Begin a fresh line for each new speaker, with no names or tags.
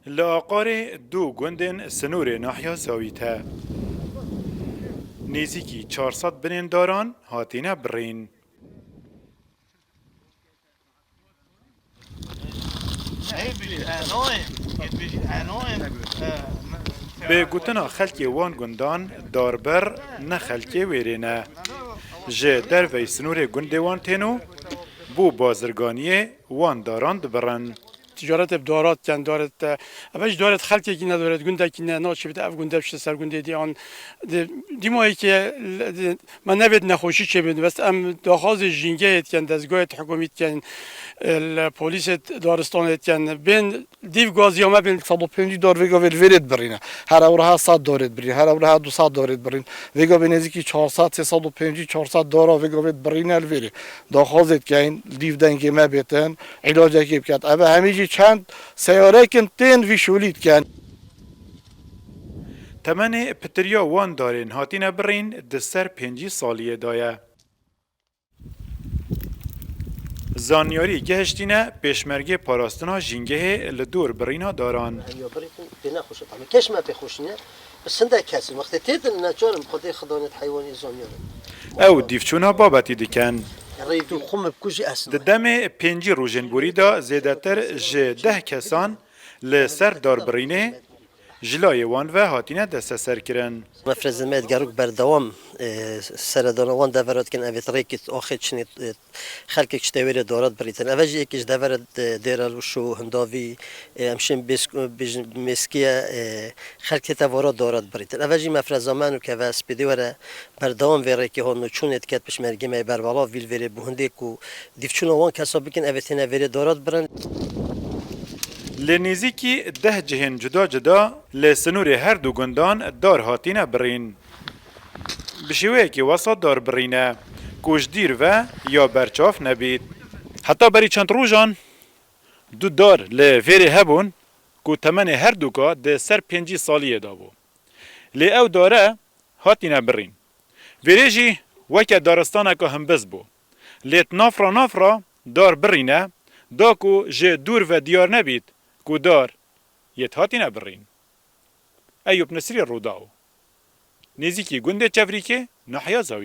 لآقار دو گندن سنور ناحیا زاویته نزیکی 400 برینداران هاتینه برین. به گوتنا خلکی وان گندان داربر نه خلکی ویرینه جه در وی سنور گندوان تینو بو بازرگانیه وان داران دبرن.
تجارت بدارات کن دارد اوش دارد خلقی که ندارد گنده که نه ناچه بده اف گنده بشه سر گنده دی آن دیمایی که من نبید نخوشی چه بید بس ام داخاز جنگه کن دزگاه حکومت کن پلیس دارستان کن بین دیو گازیامه بین 150 دار ویگا ورد برینه هر اورها 100 دارد برین هر اورها 200 دارد برین ویگا به نزدیکی 400 350 400 دارا ویگا ورد برینه الوری داخازت کن دیو دنگی ما بیتن علاجه کی بکات اما همیشه چند سیاره کن تین ویشولید کن.
تمنه پتریا وان دارین هاتینه برین دستر 5 سالیه دایه. زانیاری گهشتینه پیشمرگه پاراستنا جنگه لدور برینا داران.
یا بریتن بنا خوشه تمام کش ما بخوشینه بس سنده کسی وقت تیتن نجارم خدای خدانت حیوانی زانیاری.
او دیفچونا بابتی دکن.
ریتو خم بکوچی اصلا.
ددم 5 روزنبوری دا زیادتر ج 10 کسان لسر دار برینه جلای وان و هاتینه دست سر کرن.
مفرزمت گروک بردوام سردان وان دورات کن اوت ریکت آخر چنید خلق کشتویل دارات بریتن. اوجی یکیش دورات دیرالوشو هنداوی همشن مسکیه خلق توارات دارات بریتن. اوجی مفرزامانو که واس بدیوره بردوام وره که هنو چونت کت پیش مرگی می بروالا ویل وره بهنده کو دیفچون وان کسا بکن اوتینه وره دارات برن.
لنزیکی 10 جهن جدا جدا لسنور هر دو گندان دار هاتینه برین. بشویه که وسط دار برینه کوش دیر و یا برچاف نبید. حتی بری چند روزان دو دار لفیره هبون که تمن هر دو که ده سر 5 سالیه دابو. لی او داره هاتینه برین. ویریجی وکه دارستانه که هم بز بو. لیت نافرا دار برینه دا که جه دور و دیار نبید که دار یت هاتینه برین. ایوب نصری روداو نزیکی گنده چفریکه نحیا زاویه.